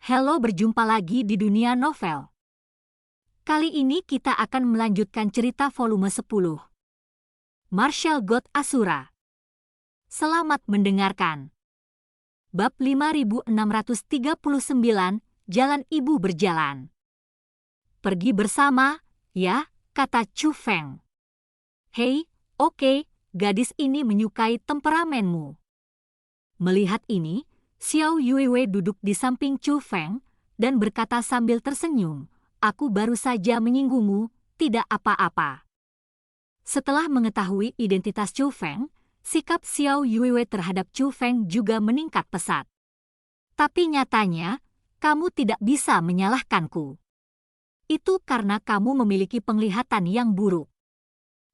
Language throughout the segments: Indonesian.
Halo, berjumpa lagi di dunia novel. Kali ini kita akan melanjutkan cerita volume 10. Martial God Asura. Selamat mendengarkan. Bab 5639, Jalan Ibu Berjalan. Pergi bersama, ya, kata Chu Feng. Hei, oke, gadis ini menyukai temperamenmu. Melihat ini, Xiao Yuiwei duduk di samping Chu Feng dan berkata sambil tersenyum, "Aku baru saja menyinggungmu, tidak apa-apa." Setelah mengetahui identitas Chu Feng, sikap Xiao Yuiwei terhadap Chu Feng juga meningkat pesat. Tapi nyatanya, kamu tidak bisa menyalahkanku. Itu karena kamu memiliki penglihatan yang buruk.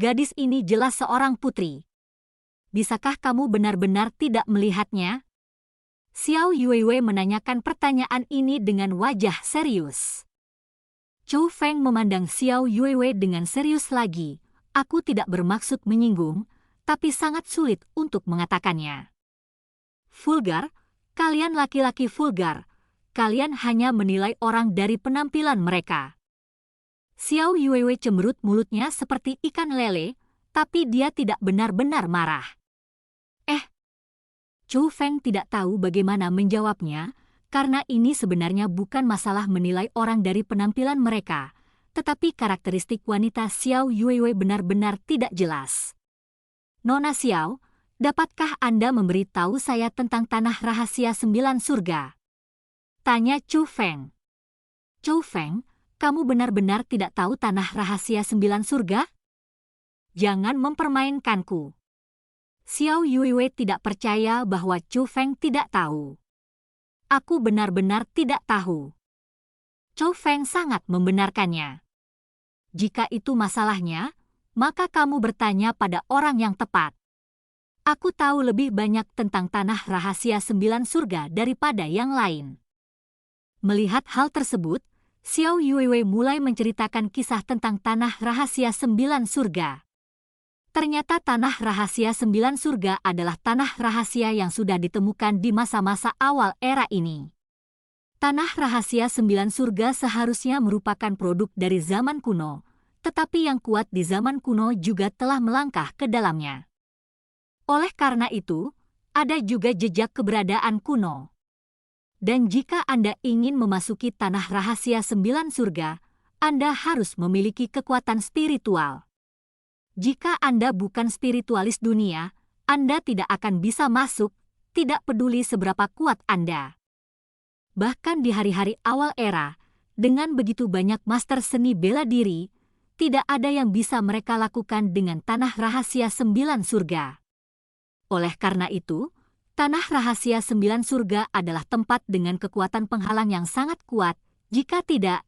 Gadis ini jelas seorang putri. Bisakah kamu benar-benar tidak melihatnya? Xiao Yuiwei menanyakan pertanyaan ini dengan wajah serius. Chu Feng memandang Xiao Yuiwei dengan serius lagi. Aku tidak bermaksud menyinggung, tapi sangat sulit untuk mengatakannya. Vulgar, kalian laki-laki vulgar. Kalian hanya menilai orang dari penampilan mereka. Xiao Yuiwei cemberut mulutnya seperti ikan lele, tapi dia tidak benar-benar marah. Chu Feng tidak tahu bagaimana menjawabnya, karena ini sebenarnya bukan masalah menilai orang dari penampilan mereka, tetapi karakteristik wanita Xiao Yuiwei benar-benar tidak jelas. Nona Xiao, dapatkah Anda memberitahu saya tentang tanah rahasia 9 surga? Tanya Chu Feng. Chu Feng, kamu benar-benar tidak tahu tanah rahasia 9 surga? Jangan mempermainkanku. Xiao Yuiwei tidak percaya bahwa Chu Feng tidak tahu. Aku benar-benar tidak tahu. Chu Feng sangat membenarkannya. Jika itu masalahnya, maka kamu bertanya pada orang yang tepat. Aku tahu lebih banyak tentang tanah rahasia 9 surga daripada yang lain. Melihat hal tersebut, Xiao Yuiwei mulai menceritakan kisah tentang tanah rahasia 9 surga. Ternyata tanah rahasia 9 surga adalah tanah rahasia yang sudah ditemukan di masa-masa awal era ini. Tanah rahasia 9 surga seharusnya merupakan produk dari zaman kuno, tetapi yang kuat di zaman kuno juga telah melangkah ke dalamnya. Oleh karena itu, ada juga jejak keberadaan kuno. Dan jika Anda ingin memasuki tanah rahasia 9 surga, Anda harus memiliki kekuatan spiritual. Jika Anda bukan spiritualis dunia, Anda tidak akan bisa masuk, tidak peduli seberapa kuat Anda. Bahkan di hari-hari awal era, dengan begitu banyak master seni bela diri, tidak ada yang bisa mereka lakukan dengan tanah rahasia 9 surga. Oleh karena itu, tanah rahasia 9 surga adalah tempat dengan kekuatan penghalang yang sangat kuat. Jika tidak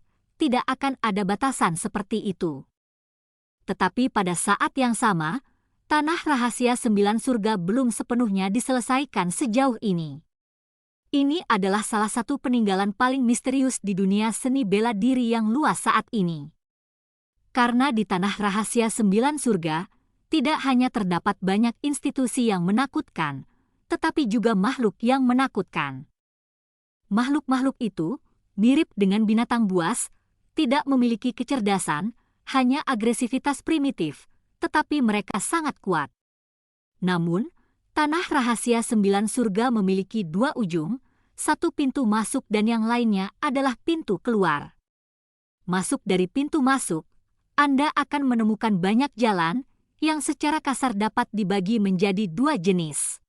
akan ada batasan seperti itu. Tetapi pada saat yang sama, tanah rahasia 9 surga belum sepenuhnya diselesaikan sejauh ini. Ini adalah salah satu peninggalan paling misterius di dunia seni bela diri yang luas saat ini. Karena di tanah rahasia 9 surga, tidak hanya terdapat banyak institusi yang menakutkan, tetapi juga makhluk yang menakutkan. Makhluk-makhluk itu mirip dengan binatang buas, tidak memiliki kecerdasan, hanya agresivitas primitif, tetapi mereka sangat kuat. Namun, tanah rahasia 9 surga memiliki 2 ujung, satu pintu masuk dan yang lainnya adalah pintu keluar. Masuk dari pintu masuk, Anda akan menemukan banyak jalan yang secara kasar dapat dibagi menjadi 2 jenis.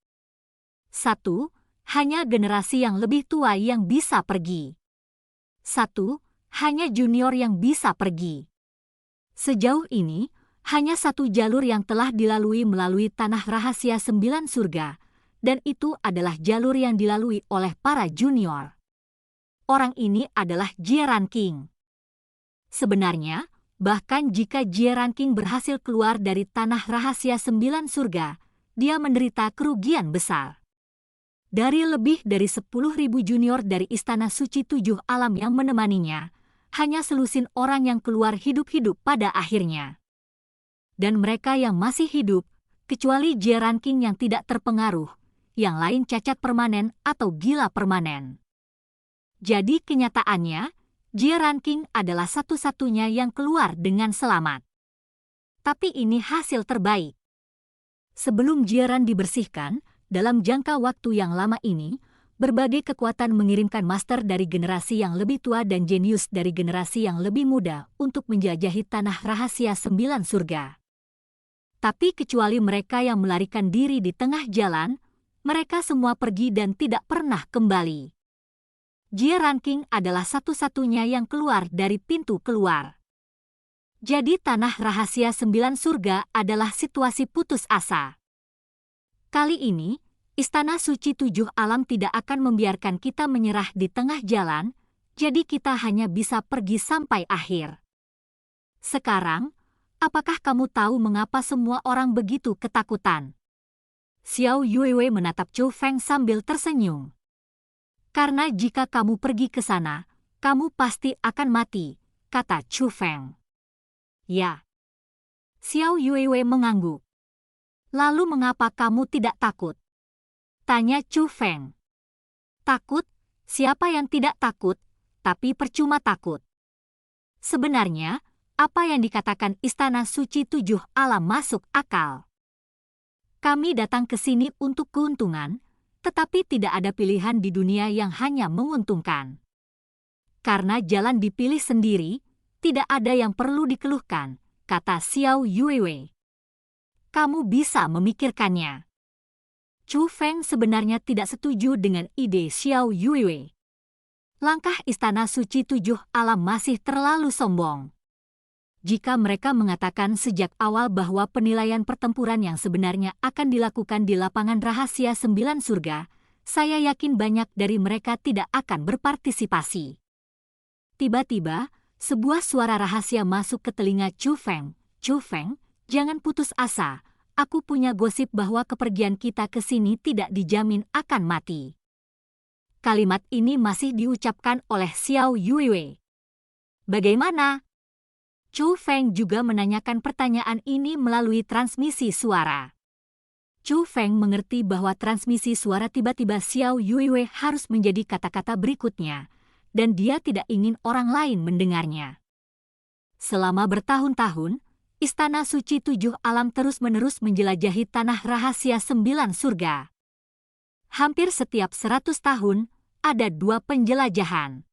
1. Hanya generasi yang lebih tua yang bisa pergi. 1. Hanya junior yang bisa pergi. Sejauh ini, hanya satu jalur yang telah dilalui melalui tanah rahasia 9 surga, dan itu adalah jalur yang dilalui oleh para junior. Orang ini adalah Jie Ranking. Sebenarnya, bahkan jika Jie Ranking berhasil keluar dari tanah rahasia 9 surga, dia menderita kerugian besar. Dari lebih dari 10.000 junior dari Istana Suci 7 Alam yang menemaninya, hanya selusin orang yang keluar hidup-hidup pada akhirnya. Dan mereka yang masih hidup, kecuali Jie Ranking yang tidak terpengaruh, yang lain cacat permanen atau gila permanen. Jadi kenyataannya, Jie Ranking adalah satu-satunya yang keluar dengan selamat. Tapi ini hasil terbaik. Sebelum Jieran dibersihkan, dalam jangka waktu yang lama ini, berbagai kekuatan mengirimkan master dari generasi yang lebih tua dan jenius dari generasi yang lebih muda untuk menjelajahi tanah rahasia 9 surga. Tapi kecuali mereka yang melarikan diri di tengah jalan, mereka semua pergi dan tidak pernah kembali. Jie Ranking adalah satu-satunya yang keluar dari pintu keluar. Jadi tanah rahasia 9 surga adalah situasi putus asa. Kali ini, Istana Suci 7 Alam tidak akan membiarkan kita menyerah di tengah jalan, jadi kita hanya bisa pergi sampai akhir. Sekarang, apakah kamu tahu mengapa semua orang begitu ketakutan? Xiao Yuewei menatap Chu Feng sambil tersenyum. Karena jika kamu pergi ke sana, kamu pasti akan mati, kata Chu Feng. Ya. Xiao Yuewei mengangguk. Lalu mengapa kamu tidak takut? Tanya Chu Feng. Takut? Siapa yang tidak takut, tapi percuma takut. Sebenarnya, apa yang dikatakan Istana Suci 7 Alam masuk akal. Kami datang ke sini untuk keuntungan, tetapi tidak ada pilihan di dunia yang hanya menguntungkan. Karena jalan dipilih sendiri, tidak ada yang perlu dikeluhkan, kata Xiao Yuewei. Kamu bisa memikirkannya. Chu Feng sebenarnya tidak setuju dengan ide Xiao Yuewei. Langkah Istana Suci 7 Alam masih terlalu sombong. Jika mereka mengatakan sejak awal bahwa penilaian pertempuran yang sebenarnya akan dilakukan di lapangan rahasia 9 surga, saya yakin banyak dari mereka tidak akan berpartisipasi. Tiba-tiba, sebuah suara rahasia masuk ke telinga Chu Feng. Chu Feng, jangan putus asa. Aku punya gosip bahwa kepergian kita ke sini tidak dijamin akan mati. Kalimat ini masih diucapkan oleh Xiao Yuewei. Bagaimana? Chu Feng juga menanyakan pertanyaan ini melalui transmisi suara. Chu Feng mengerti bahwa transmisi suara tiba-tiba Xiao Yuewei harus menjadi kata-kata berikutnya, dan dia tidak ingin orang lain mendengarnya. Selama bertahun-tahun, Istana Suci 7 Alam terus-menerus menjelajahi tanah rahasia 9 surga. Hampir setiap 100 tahun, ada 2 penjelajahan.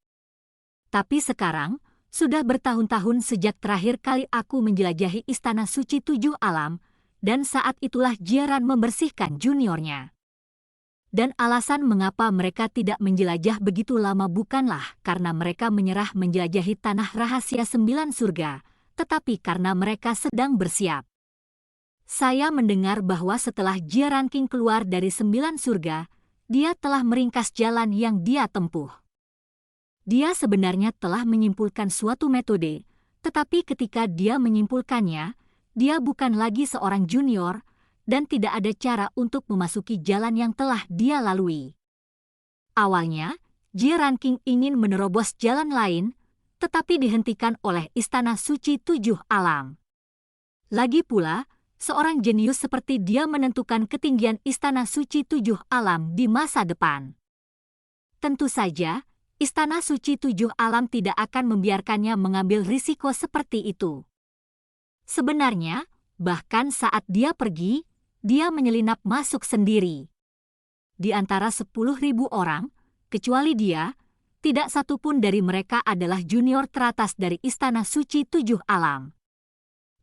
Tapi sekarang, sudah bertahun-tahun sejak terakhir kali aku menjelajahi Istana Suci 7 Alam, dan saat itulah Jieran membersihkan juniornya. Dan alasan mengapa mereka tidak menjelajah begitu lama bukanlah karena mereka menyerah menjelajahi tanah rahasia 9 surga, tetapi karena mereka sedang bersiap. Saya mendengar bahwa setelah Jie Ranking keluar dari 9 surga, dia telah meringkas jalan yang dia tempuh. Dia sebenarnya telah menyimpulkan suatu metode, tetapi ketika dia menyimpulkannya, dia bukan lagi seorang junior, dan tidak ada cara untuk memasuki jalan yang telah dia lalui. Awalnya, Jie Ranking ingin menerobos jalan lain, tetapi dihentikan oleh Istana Suci 7 Alam. Lagi pula, seorang jenius seperti dia menentukan ketinggian Istana Suci 7 Alam di masa depan. Tentu saja, Istana Suci 7 Alam tidak akan membiarkannya mengambil risiko seperti itu. Sebenarnya, bahkan saat dia pergi, dia menyelinap masuk sendiri. Di antara 10.000 orang, kecuali dia, tidak satupun dari mereka adalah junior teratas dari Istana Suci 7 Alam.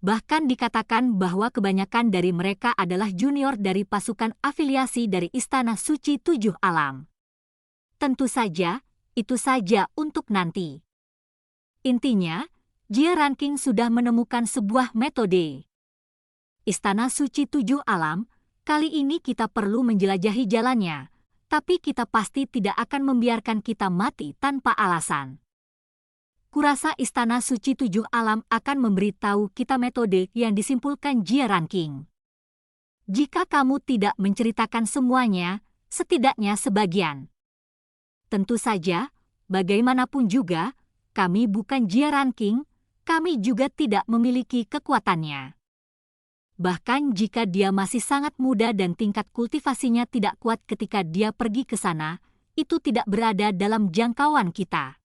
Bahkan dikatakan bahwa kebanyakan dari mereka adalah junior dari pasukan afiliasi dari Istana Suci 7 Alam. Tentu saja, itu saja untuk nanti. Intinya, Jie Ranking sudah menemukan sebuah metode. Istana Suci 7 Alam, kali ini kita perlu menjelajahi jalannya, tapi kita pasti tidak akan membiarkan kita mati tanpa alasan. Kurasa Istana Suci 7 Alam akan memberitahu kita metode yang disimpulkan Jie Ranking. Jika kamu tidak menceritakan semuanya, setidaknya sebagian. Tentu saja, bagaimanapun juga, kami bukan Jie Ranking, kami juga tidak memiliki kekuatannya. Bahkan jika dia masih sangat muda dan tingkat kultivasinya tidak kuat ketika dia pergi ke sana, itu tidak berada dalam jangkauan kita.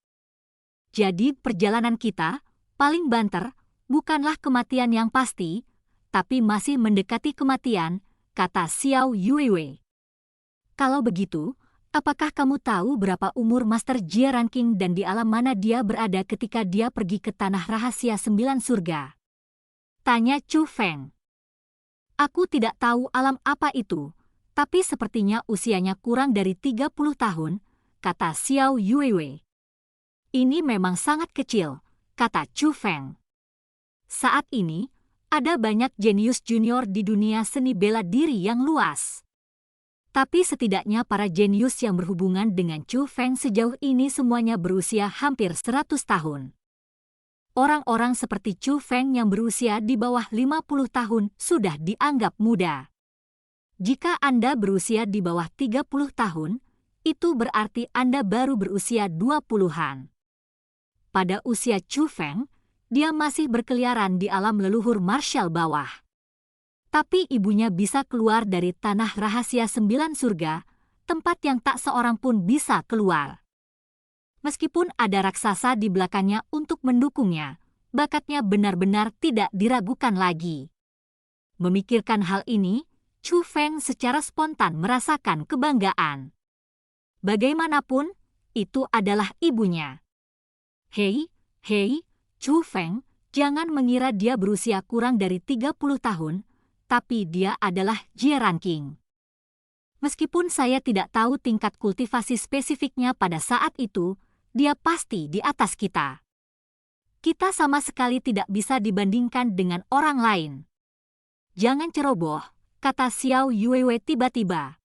Jadi perjalanan kita, paling banter, bukanlah kematian yang pasti, tapi masih mendekati kematian, kata Xiao Yuiwei. Kalau begitu, apakah kamu tahu berapa umur Master Jie Ranking dan di alam mana dia berada ketika dia pergi ke Tanah Rahasia 9 Surga? Tanya Chu Feng. Aku tidak tahu alam apa itu, tapi sepertinya usianya kurang dari 30 tahun, kata Xiao Yuiwei. Ini memang sangat kecil, kata Chu Feng. Saat ini, ada banyak jenius junior di dunia seni bela diri yang luas. Tapi setidaknya para jenius yang berhubungan dengan Chu Feng sejauh ini semuanya berusia hampir 100 tahun. Orang-orang seperti Chu Feng yang berusia di bawah 50 tahun sudah dianggap muda. Jika Anda berusia di bawah 30 tahun, itu berarti Anda baru berusia 20-an. Pada usia Chu Feng, dia masih berkeliaran di alam leluhur martial bawah. Tapi ibunya bisa keluar dari Tanah Rahasia 9 Surga, tempat yang tak seorang pun bisa keluar. Meskipun ada raksasa di belakangnya untuk mendukungnya, bakatnya benar-benar tidak diragukan lagi. Memikirkan hal ini, Chu Feng secara spontan merasakan kebanggaan. Bagaimanapun, itu adalah ibunya. Hei, Chu Feng, jangan mengira dia berusia kurang dari 30 tahun, tapi dia adalah Jie Ranking. Meskipun saya tidak tahu tingkat kultivasi spesifiknya pada saat itu, dia pasti di atas kita. Kita sama sekali tidak bisa dibandingkan dengan orang lain. Jangan ceroboh, kata Xiao Yuiwei tiba-tiba.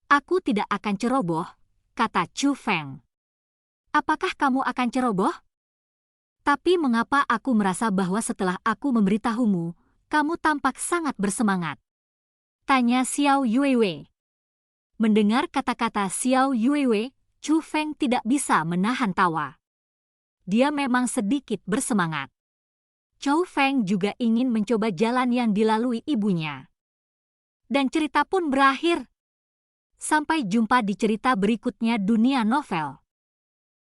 Aku tidak akan ceroboh, kata Chu Feng. Apakah kamu akan ceroboh? Tapi mengapa aku merasa bahwa setelah aku memberitahumu, kamu tampak sangat bersemangat? Tanya Xiao Yuiwei. Mendengar kata-kata Xiao Yuiwei, Chu Feng tidak bisa menahan tawa. Dia memang sedikit bersemangat. Chu Feng juga ingin mencoba jalan yang dilalui ibunya. Dan cerita pun berakhir. Sampai jumpa di cerita berikutnya Dunia Novel.